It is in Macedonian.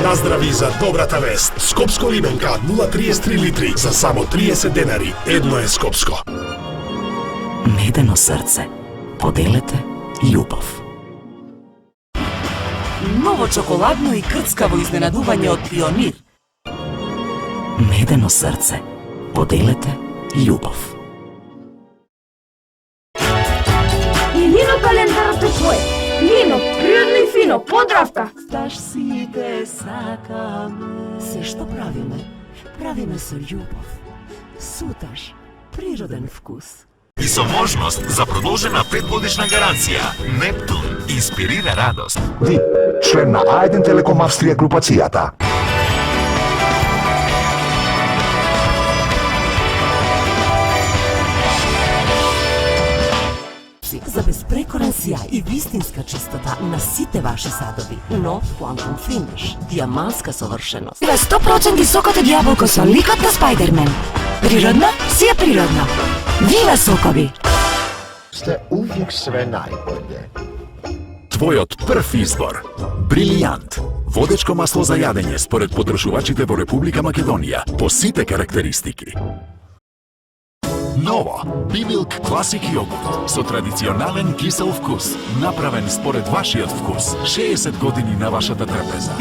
Наздрави за добрата вест. Скопско лименка 0,33 литри за само 30 денари. Едно е Скопско. Медено срце. Поделете љубов. Ново чоколадно и крцкаво изненадување од Пионир. Медено срце. Поделете љубов. И Лино календарот е твој. Лино, природно и фино, подравка. Сташ си те сакаме. Се што правиме со љубов. Суташ, природен вкус. И со можност за продолжена 5-годишна гаранција. Нептун инспирира радост. Ви, член на А1 Телеком Австрија групацијата. За безпрекорен сјај и вистинска чистота на сите ваши садови. Нов Quantum Finish. Диамантска совршеност. 100% сокот од јаболко со ликот на Спајдермен. Природна, си е природна. Вива сокови! Сте увек све најболje. Твојот прв избор. Брилијант. Водечко масло за јадење според потршувачите во Република Македонија по сите карактеристики. Ново, Бимилк Класик јогурт со традиционален кисел вкус, направен според вашиот вкус. 60 години на вашата трпеза.